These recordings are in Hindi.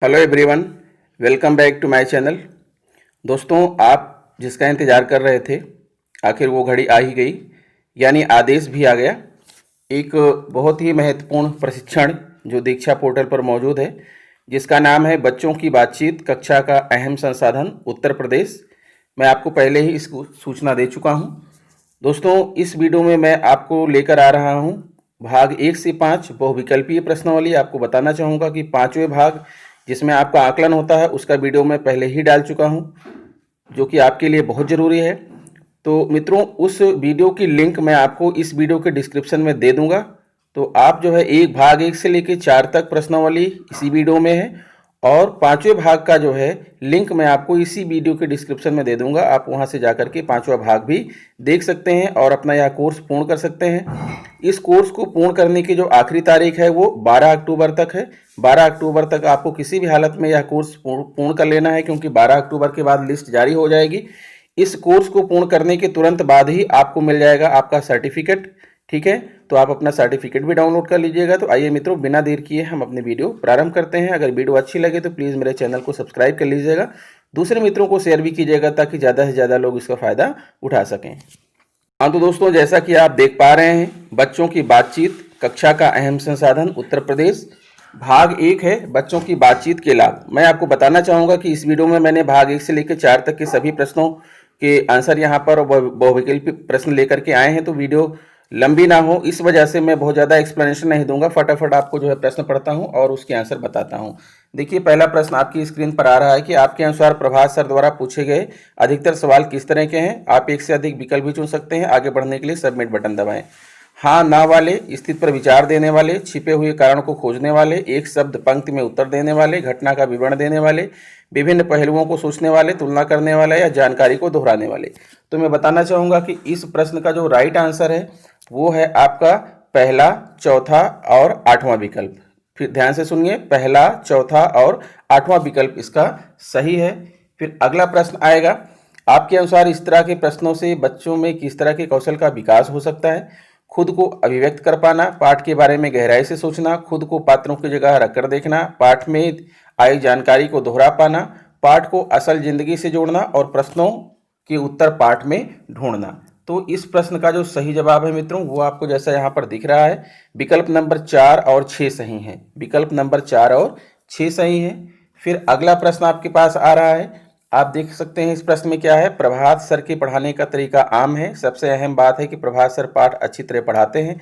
Hello everyone, welcome back to my channel. दोस्तों, आप जिसका इंतज़ार कर रहे थे, आखिर वो घड़ी आ ही गई, यानी आदेश भी आ गया। एक बहुत ही महत्वपूर्ण प्रशिक्षण जो दीक्षा पोर्टल पर मौजूद है, जिसका नाम है बच्चों की बातचीत कक्षा का अहम संसाधन उत्तर प्रदेश। मैं आपको पहले ही इसको सूचना दे चुका हूँ। दोस्तों, इस वीडियो में मैं आपको लेकर आ रहा हूँ भाग 1 से 5 बहुविकल्पीय प्रश्नावली। आपको बताना चाहूँगा कि पाँचवें भाग जिसमें आपका आकलन होता है उसका वीडियो मैं पहले ही डाल चुका हूँ, जो कि आपके लिए बहुत ज़रूरी है। तो मित्रों, उस वीडियो की लिंक मैं आपको इस वीडियो के डिस्क्रिप्शन में दे दूंगा। तो आप जो है भाग 1 से लेकर 4 तक प्रश्नावली इसी वीडियो में है, और पाँचवें भाग का जो है लिंक मैं आपको इसी वीडियो के डिस्क्रिप्शन में दे दूंगा। आप वहां से जाकर के पाँचवा भाग भी देख सकते हैं और अपना यह कोर्स पूर्ण कर सकते हैं। इस कोर्स को पूर्ण करने की जो आखिरी तारीख है वो 12 अक्टूबर तक है। 12 अक्टूबर तक आपको किसी भी हालत में यह कोर्स पूर्ण कर लेना है, क्योंकि 12 अक्टूबर के बाद लिस्ट जारी हो जाएगी। इस कोर्स को पूर्ण करने के तुरंत बाद ही आपको मिल जाएगा आपका सर्टिफिकेट। ठीक है, तो आप अपना सर्टिफिकेट भी डाउनलोड कर लीजिएगा। तो आइए मित्रों, बिना देर किए हम अपने वीडियो प्रारंभ करते हैं। अगर वीडियो अच्छी लगे तो प्लीज़ मेरे चैनल को सब्सक्राइब कर लीजिएगा, दूसरे मित्रों को शेयर भी कीजिएगा ताकि ज़्यादा से ज़्यादा लोग इसका फ़ायदा उठा सकें। हाँ, तो दोस्तों, जैसा कि आप देख पा रहे हैं, बच्चों की बातचीत कक्षा का अहम संसाधन उत्तर प्रदेश भाग 1 है, बच्चों की बातचीत के लाभ। मैं आपको बताना चाहूँगा कि इस वीडियो में मैंने भाग 1 से लेकर 4 तक के सभी प्रश्नों के आंसर यहाँ पर बहुविकल्पी प्रश्न लेकर के आए हैं। तो वीडियो लंबी ना हो इस वजह से मैं बहुत ज़्यादा एक्सप्लेनेशन नहीं दूंगा, फटाफट आपको जो है प्रश्न पढ़ता हूँ और उसके आंसर बताता हूँ। देखिए, पहला प्रश्न आपकी स्क्रीन पर आ रहा है कि आपके अनुसार प्रभात सर द्वारा पूछे गए अधिकतर सवाल किस तरह के हैं। आप एक से अधिक विकल्प भी चुन सकते हैं। आगे बढ़ने के लिए सबमिट बटन दबाएं। हाँ ना वाले, स्थिति पर विचार देने वाले, छिपे हुए कारण को खोजने वाले, एक शब्द पंक्ति में उत्तर देने वाले, घटना का विवरण देने वाले, विभिन्न पहलुओं को सोचने वाले, तुलना करने वाले या जानकारी को दोहराने वाले। तो मैं बताना चाहूँगा कि इस प्रश्न का जो राइट आंसर है वो है आपका पहला, चौथा और आठवां विकल्प। फिर ध्यान से सुनिए, पहला, चौथा और आठवां विकल्प इसका सही है। फिर अगला प्रश्न आएगा, आपके अनुसार इस तरह के प्रश्नों से बच्चों में किस तरह के कौशल का विकास हो सकता है। खुद को अभिव्यक्त कर पाना, पाठ के बारे में गहराई से सोचना, खुद को पात्रों की जगह रखकर देखना, पाठ में आई जानकारी को दोहरा पाना, पाठ को असल जिंदगी से जोड़ना और प्रश्नों के उत्तर पाठ में ढूंढना। तो इस प्रश्न का जो सही जवाब है मित्रों, वो आपको जैसा यहाँ पर दिख रहा है, विकल्प नंबर 4 और 6 सही हैं। विकल्प नंबर 4 और 6 सही हैं। फिर अगला प्रश्न आपके पास आ रहा है, आप देख सकते हैं इस प्रश्न में क्या है। प्रभात सर के पढ़ाने का तरीका आम है। सबसे अहम बात है कि प्रभात सर पाठ अच्छी तरह पढ़ाते हैं।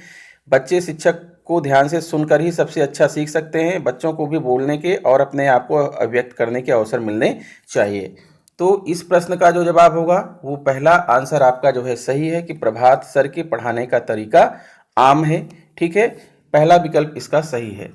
बच्चे शिक्षक को ध्यान से सुनकर ही सबसे अच्छा सीख सकते हैं। बच्चों को भी बोलने के और अपने आप को अभिव्यक्त करने के अवसर मिलने चाहिए। तो इस प्रश्न का जो जवाब होगा वो पहला आंसर आपका जो है सही है कि प्रभात सर के पढ़ाने का तरीका आम है। ठीक है, पहला विकल्प इसका सही है।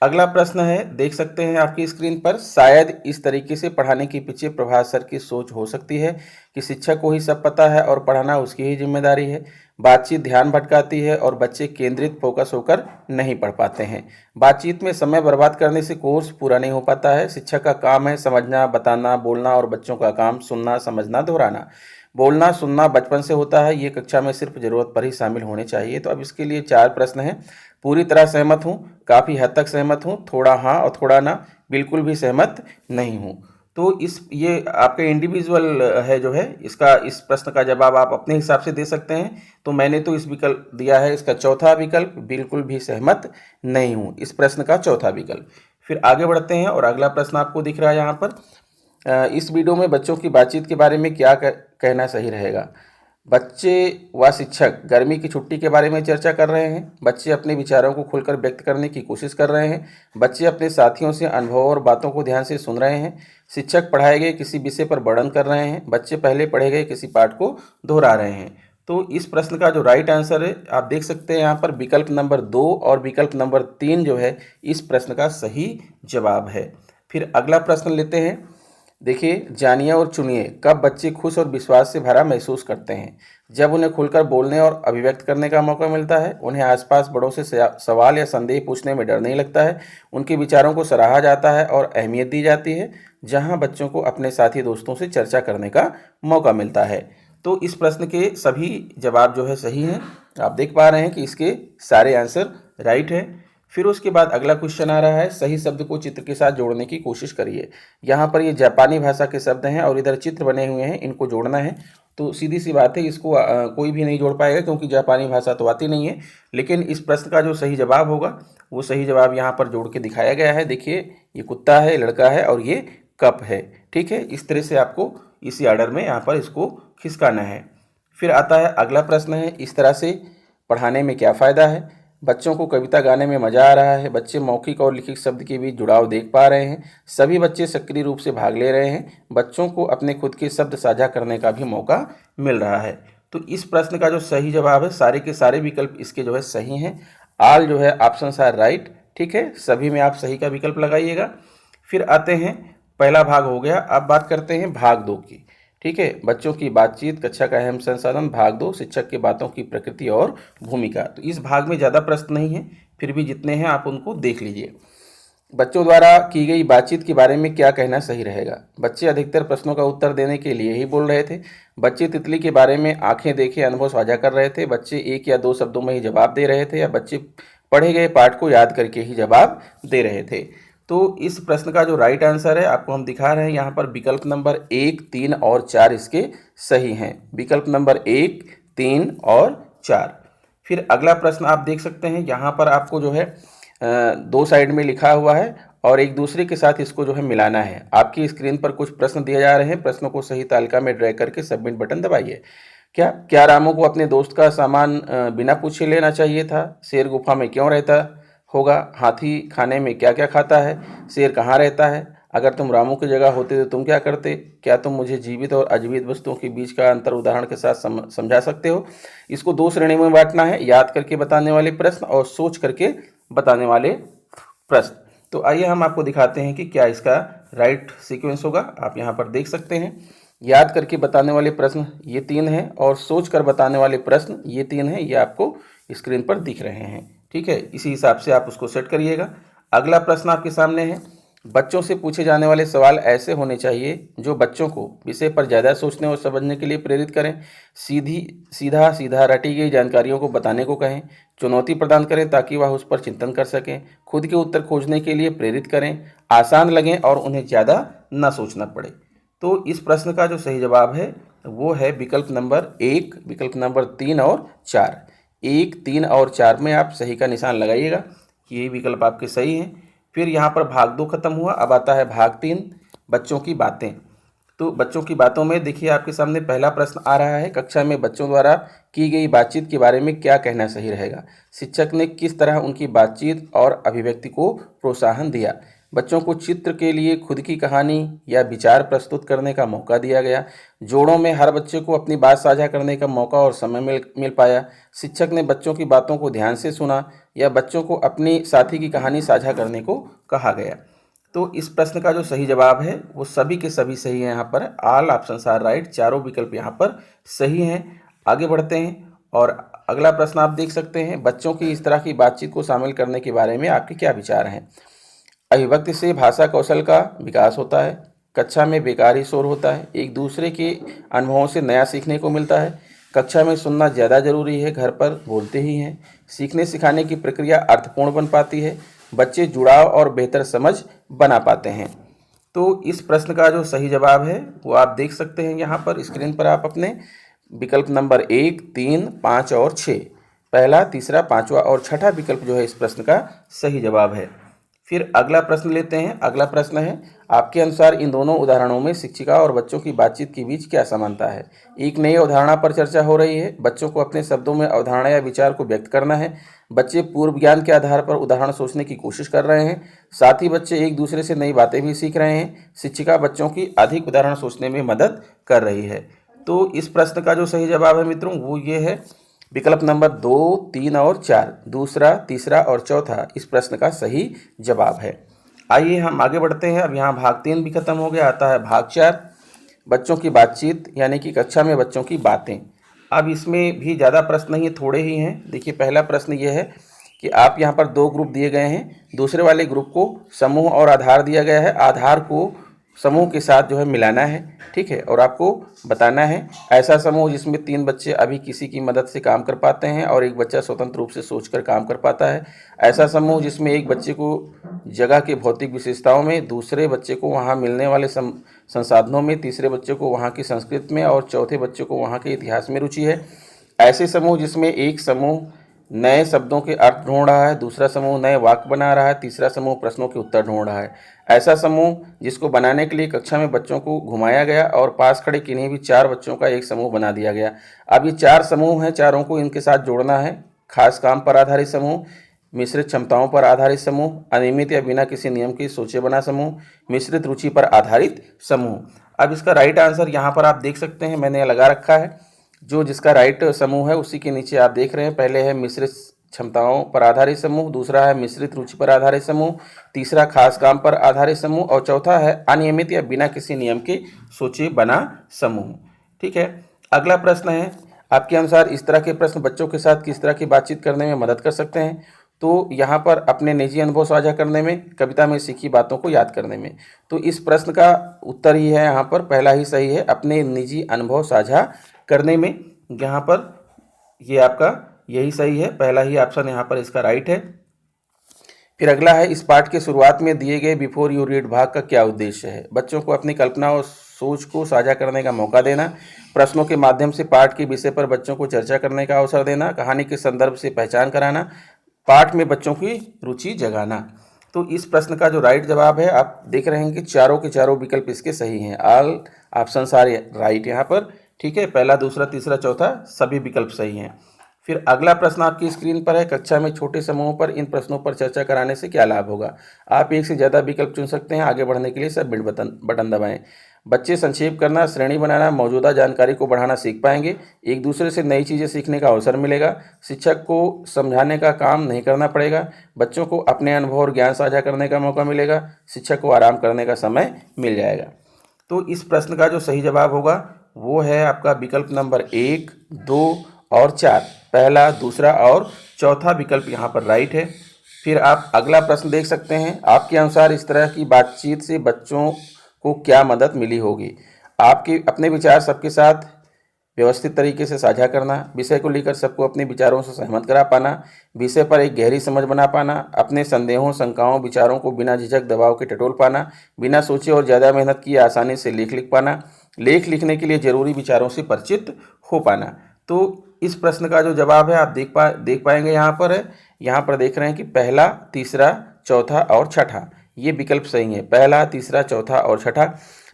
अगला प्रश्न है, देख सकते हैं आपकी स्क्रीन पर, शायद इस तरीके से पढ़ाने के पीछे प्रभात सर की सोच हो सकती है कि शिक्षक को ही सब पता है और पढ़ाना उसकी ही जिम्मेदारी है। बातचीत ध्यान भटकाती है और बच्चे केंद्रित फोकस होकर नहीं पढ़ पाते हैं। बातचीत में समय बर्बाद करने से कोर्स पूरा नहीं हो पाता है। शिक्षक का काम है समझना, बताना, बोलना और बच्चों का काम सुनना, समझना, दोहराना। बोलना सुनना बचपन से होता है, ये कक्षा में सिर्फ जरूरत पर ही शामिल होने चाहिए। तो अब इसके लिए 4 प्रश्न हैं। पूरी तरह सहमत हूँ, काफ़ी हद तक सहमत हूँ, थोड़ा हाँ और थोड़ा ना, बिल्कुल भी सहमत नहीं हूँ। तो ये आपके इंडिविजुअल है जो है, इसका इस प्रश्न का जवाब आप अपने हिसाब से दे सकते हैं। तो मैंने तो इस विकल्प दिया है इसका चौथा विकल्प, बिल्कुल भी सहमत नहीं हूँ, इस प्रश्न का चौथा विकल्प। फिर आगे बढ़ते हैं और अगला प्रश्न आपको दिख रहा है यहाँ पर, इस वीडियो में बच्चों की बातचीत के बारे में क्या कहना सही रहेगा। बच्चे व शिक्षक गर्मी की छुट्टी के बारे में चर्चा कर रहे हैं। बच्चे अपने विचारों को खुलकर व्यक्त करने की कोशिश कर रहे हैं। बच्चे अपने साथियों से अनुभव और बातों को ध्यान से सुन रहे हैं। शिक्षक पढ़ाए गए किसी विषय पर वर्णन कर रहे हैं। बच्चे पहले पढ़े गए किसी पाठ को दोहरा रहे हैं। तो इस प्रश्न का जो राइट आंसर है, आप देख सकते हैं यहाँ पर विकल्प नंबर 2 और विकल्प नंबर 3 जो है इस प्रश्न का सही जवाब है। फिर अगला प्रश्न लेते हैं। देखिए, जानिए और चुनिए, कब बच्चे खुश और विश्वास से भरा महसूस करते हैं। जब उन्हें खुलकर बोलने और अभिव्यक्त करने का मौका मिलता है। उन्हें आसपास बड़ों से सवाल या संदेह पूछने में डर नहीं लगता है। उनके विचारों को सराहा जाता है और अहमियत दी जाती है। जहां बच्चों को अपने साथी दोस्तों से चर्चा करने का मौका मिलता है। तो इस प्रश्न के सभी जवाब जो है सही हैं। आप देख पा रहे हैं कि इसके सारे आंसर राइट हैं। फिर उसके बाद अगला क्वेश्चन आ रहा है, सही शब्द को चित्र के साथ जोड़ने की कोशिश करिए। यहाँ पर ये जापानी भाषा के शब्द हैं और इधर चित्र बने हुए हैं, इनको जोड़ना है। तो सीधी सी बात है, इसको कोई भी नहीं जोड़ पाएगा क्योंकि जापानी भाषा तो आती नहीं है। लेकिन इस प्रश्न का जो सही जवाब होगा वो सही जवाब यहाँ पर जोड़ के दिखाया गया है। देखिए, ये कुत्ता है, लड़का है और ये कप है। ठीक है, इस तरह से आपको इसी ऑर्डर में यहाँ पर इसको खिसकाना है। फिर आता है अगला प्रश्न है, इस तरह से पढ़ाने में क्या फ़ायदा है। बच्चों को कविता गाने में मज़ा आ रहा है, बच्चे मौखिक और लिखित शब्द के बीच जुड़ाव देख पा रहे हैं, सभी बच्चे सक्रिय रूप से भाग ले रहे हैं, बच्चों को अपने खुद के शब्द साझा करने का भी मौका मिल रहा है। तो इस प्रश्न का जो सही जवाब है, सारे के सारे विकल्प इसके जो है सही हैं। ऑल जो है ऑप्शंस आर राइट। ठीक है, सभी में आप सही का विकल्प लगाइएगा। फिर आते हैं, पहला भाग हो गया। अब बात करते हैं भाग 2 की। ठीक है, बच्चों की बातचीत, कक्षा का अहम संसाधन, भाग 2, शिक्षक के बातों की प्रकृति और भूमिका। तो इस भाग में ज़्यादा प्रश्न नहीं है, फिर भी जितने हैं आप उनको देख लीजिए। बच्चों द्वारा की गई बातचीत के बारे में क्या कहना सही रहेगा। बच्चे अधिकतर प्रश्नों का उत्तर देने के लिए ही बोल रहे थे। बच्चे तितली के बारे में आंखें देखे अनुभव साझा कर रहे थे। बच्चे 1 या 2 शब्दों में ही जवाब दे रहे थे, या बच्चे पढ़े गए पाठ को याद करके ही जवाब दे रहे थे। तो इस प्रश्न का जो राइट आंसर है आपको हम दिखा रहे हैं यहाँ पर, विकल्प नंबर 1, 3 और 4 इसके सही हैं। विकल्प नंबर 1, 3 और 4। फिर अगला प्रश्न आप देख सकते हैं, यहाँ पर आपको जो है 2 साइड में लिखा हुआ है और एक दूसरे के साथ इसको जो है मिलाना है। आपकी स्क्रीन पर कुछ प्रश्न दिए जा रहे हैं, प्रश्नों को सही तालिका में ड्रैग करके सबमिट बटन दबाइए। क्या रामू को अपने दोस्त का सामान बिना पूछे लेना चाहिए था। शेर गुफा में क्यों रहता होगा। हाथी खाने में क्या क्या खाता है। शेर कहाँ रहता है। अगर तुम रामू की जगह होते तो तुम क्या करते। क्या तुम मुझे जीवित और अजीवित वस्तुओं के बीच का अंतर उदाहरण के साथ समझा सकते हो। इसको 2 श्रेणियों में बांटना है, याद करके बताने वाले प्रश्न और सोच करके बताने वाले प्रश्न। तो आइए हम आपको दिखाते हैं कि क्या इसका राइट सीक्वेंस होगा। आप यहाँ पर देख सकते हैं, याद करके बताने वाले प्रश्न ये 3 हैं और सोच कर बताने वाले प्रश्न ये 3 हैं। ये आपको स्क्रीन पर दिख रहे हैं। ठीक है, इसी हिसाब से आप उसको सेट करिएगा। अगला प्रश्न आपके सामने है, बच्चों से पूछे जाने वाले सवाल ऐसे होने चाहिए जो बच्चों को विषय पर ज़्यादा सोचने और समझने के लिए प्रेरित करें। सीधा रटी गई जानकारियों को बताने को कहें। चुनौती प्रदान करें ताकि वह उस पर चिंतन कर सकें। खुद के उत्तर खोजने के लिए प्रेरित करें। आसान लगें और उन्हें ज़्यादा न सोचना पड़े। तो इस प्रश्न का जो सही जवाब है वो है विकल्प नंबर 1, विकल्प नंबर 3 और 4। 1, 3 और 4 में आप सही का निशान लगाइएगा, ये विकल्प आपके सही हैं। फिर यहाँ पर भाग 2 खत्म हुआ, अब आता है भाग 3, बच्चों की बातें। तो बच्चों की बातों में देखिए आपके सामने पहला प्रश्न आ रहा है, कक्षा में बच्चों द्वारा की गई बातचीत के बारे में क्या कहना सही रहेगा। शिक्षक ने किस तरह उनकी बातचीत और अभिव्यक्ति को प्रोत्साहन दिया। बच्चों को चित्र के लिए खुद की कहानी या विचार प्रस्तुत करने का मौका दिया गया। जोड़ों में हर बच्चे को अपनी बात साझा करने का मौका और समय मिल पाया। शिक्षक ने बच्चों की बातों को ध्यान से सुना, या बच्चों को अपनी साथी की कहानी साझा करने को कहा गया। तो इस प्रश्न का जो सही जवाब है वो सभी के सभी सही है। यहाँ पर ऑल ऑप्शंस आर राइट, चारों विकल्प यहाँ पर सही हैं। आगे बढ़ते हैं और अगला प्रश्न आप देख सकते हैं, बच्चों की इस तरह की बातचीत को शामिल करने के बारे में आपके क्या विचार हैं। अभिव्यक्ति से भाषा कौशल का विकास होता है। कक्षा में बेकार ही शोर होता है। एक दूसरे के अनुभवों से नया सीखने को मिलता है। कक्षा में सुनना ज़्यादा जरूरी है, घर पर बोलते ही हैं। सीखने सिखाने की प्रक्रिया अर्थपूर्ण बन पाती है। बच्चे जुड़ाव और बेहतर समझ बना पाते हैं। तो इस प्रश्न का जो सही जवाब है वो आप देख सकते हैं यहाँ पर स्क्रीन पर। आप अपने विकल्प नंबर 1, 3, 5 और 6, पहला, तीसरा, 5वां और 6ठा विकल्प जो है इस प्रश्न का सही जवाब है। फिर अगला प्रश्न लेते हैं। अगला प्रश्न है, आपके अनुसार इन दोनों उदाहरणों में शिक्षिका और बच्चों की बातचीत के बीच क्या समानता है। एक नई अवधारणा पर चर्चा हो रही है। बच्चों को अपने शब्दों में अवधारणा या विचार को व्यक्त करना है। बच्चे पूर्व ज्ञान के आधार पर उदाहरण सोचने की कोशिश कर रहे हैं। साथ ही बच्चे एक दूसरे से नई बातें भी सीख रहे हैं। शिक्षिका बच्चों की अधिक उदाहरण सोचने में मदद कर रही है। तो इस प्रश्न का जो सही जवाब है मित्रों वो ये है, विकल्प नंबर 2, 3 और 4, दूसरा, तीसरा और चौथा इस प्रश्न का सही जवाब है। आइए हम आगे बढ़ते हैं। अब यहाँ भाग 3 भी खत्म हो गया, आता है भाग 4, बच्चों की बातचीत यानी कि कक्षा में बच्चों की बातें। अब इसमें भी ज़्यादा प्रश्न नहीं है, थोड़े ही हैं। देखिए पहला प्रश्न ये है कि आप यहाँ पर 2 ग्रुप दिए गए हैं। दूसरे वाले ग्रुप को समूह और आधार दिया गया है। आधार को समूह के साथ जो है मिलाना है, ठीक है, और आपको बताना है ऐसा समूह जिसमें 3 बच्चे अभी किसी की मदद से काम कर पाते हैं और एक बच्चा स्वतंत्र रूप से सोचकर काम कर पाता है। ऐसा समूह जिसमें एक बच्चे को जगह के भौतिक विशेषताओं में, दूसरे बच्चे को वहाँ मिलने वाले संसाधनों में, तीसरे बच्चे को वहाँ की संस्कृति में और चौथे बच्चे को वहाँ के इतिहास में रुचि है। ऐसे समूह जिसमें एक समूह नए शब्दों के अर्थ ढूंढ रहा है, दूसरा समूह नए वाक्य बना रहा है, तीसरा समूह प्रश्नों के उत्तर ढूंढ रहा है। ऐसा समूह जिसको बनाने के लिए कक्षा में बच्चों को घुमाया गया और पास खड़े किन्हीं भी 4 बच्चों का एक समूह बना दिया गया। अब ये 4 समूह हैं, चारों को इनके साथ जोड़ना है। खास काम पर आधारित समूह, मिश्रित क्षमताओं पर आधारित समूह, अनियमित या बिना किसी नियम के सोचे बना समूह, मिश्रित रुचि पर आधारित समूह। अब इसका राइट आंसर यहाँ पर आप देख सकते हैं, मैंने लगा रखा है। जो जिसका राइट समूह है उसी के नीचे आप देख रहे हैं, पहले है मिश्रित क्षमताओं पर आधारित समूह, दूसरा है मिश्रित रुचि पर आधारित समूह, तीसरा खास काम पर आधारित समूह और चौथा है अनियमित या बिना किसी नियम के सोचे बना समूह। ठीक है, अगला प्रश्न है, आपके अनुसार इस तरह के प्रश्न बच्चों के साथ किस तरह की बातचीत करने में मदद कर सकते हैं? तो यहाँ पर अपने निजी अनुभव साझा करने में, कविता में सीखी बातों को याद करने में। तो इस प्रश्न का उत्तर ही है यहाँ पर पहला ही सही है, अपने निजी अनुभव साझा करने में। यहाँ पर ये आपका यही सही है, पहला ही ऑप्शन यहाँ पर इसका राइट है। फिर अगला है, इस पाठ के शुरुआत में दिए गए बिफोर यू रीड भाग का क्या उद्देश्य है? बच्चों को अपनी कल्पना और सोच को साझा करने का मौका देना, प्रश्नों के माध्यम से पाठ के विषय पर बच्चों को चर्चा करने का अवसर देना, कहानी के संदर्भ से पहचान कराना, पाठ में बच्चों की रुचि जगाना। तो इस प्रश्न का जो राइट जवाब है, आप देख रहे हैं कि चारों के चारों विकल्प इसके सही हैं, ऑल ऑप्शंस आर राइट यहाँ पर। ठीक है, पहला, दूसरा, तीसरा, चौथा सभी विकल्प सही हैं। फिर अगला प्रश्न आपकी स्क्रीन पर है, कक्षा में छोटे समूहों पर इन प्रश्नों पर चर्चा कराने से क्या लाभ होगा? आप एक से ज़्यादा विकल्प चुन सकते हैं। आगे बढ़ने के लिए सबमिट बटन दबाएं। बच्चे संक्षेप करना, श्रेणी बनाना, मौजूदा जानकारी को बढ़ाना सीख पाएंगे। एक दूसरे से नई चीज़ें सीखने का अवसर मिलेगा। शिक्षक को समझाने का काम नहीं करना पड़ेगा। बच्चों को अपने अनुभव और ज्ञान साझा करने का मौका मिलेगा। शिक्षक को आराम करने का समय मिल जाएगा। तो इस प्रश्न का जो सही जवाब होगा वो है आपका विकल्प नंबर 1, 2 और 4, पहला, दूसरा और चौथा विकल्प यहाँ पर राइट है। फिर आप अगला प्रश्न देख सकते हैं, आपके अनुसार इस तरह की बातचीत से बच्चों को क्या मदद मिली होगी? आपके अपने विचार सबके साथ व्यवस्थित तरीके से साझा करना, विषय को लेकर सबको अपने विचारों से सहमत करा पाना, विषय पर एक गहरी समझ बना पाना, अपने संदेहों, शंकाओं, विचारों को बिना झिझक दबाव के टटोल पाना, बिना सोचे और ज़्यादा मेहनत किए आसानी से लेख लिख पाना, लेख लिखने के लिए जरूरी विचारों से परिचित हो पाना। तो इस प्रश्न का जो जवाब है आप देख पाएंगे यहाँ पर है, यहाँ पर देख रहे हैं कि पहला, तीसरा, चौथा और छठा ये विकल्प सही है, पहला, तीसरा, चौथा और छठा।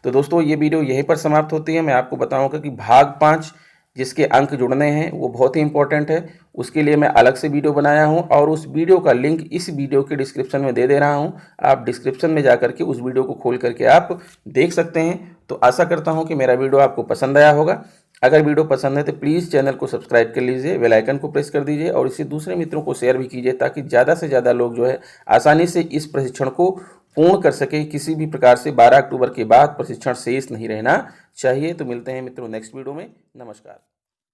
तो दोस्तों ये वीडियो यहीं पर समाप्त होती है। मैं आपको बताऊंगा कि भाग 5 जिसके अंक जुड़ने हैं वो बहुत ही इंपॉर्टेंट है, उसके लिए मैं अलग से वीडियो बनाया हूं और उस वीडियो का लिंक इस वीडियो के डिस्क्रिप्शन में दे रहा हूं। आप डिस्क्रिप्शन में जाकर के उस वीडियो को खोल करके आप देख सकते हैं। तो आशा करता हूं कि मेरा वीडियो आपको पसंद आया होगा। अगर वीडियो पसंद है तो प्लीज़ चैनल को सब्सक्राइब कर लीजिए, बेल आइकन को प्रेस कर दीजिए और इसे दूसरे मित्रों को शेयर भी कीजिए ताकि ज़्यादा से ज़्यादा लोग जो है आसानी से इस प्रशिक्षण को पूर्ण कर सके। किसी भी प्रकार से 12 अक्टूबर के बाद प्रशिक्षण शेष नहीं रहना चाहिए। तो मिलते हैं मित्रों नेक्स्ट वीडियो में। नमस्कार।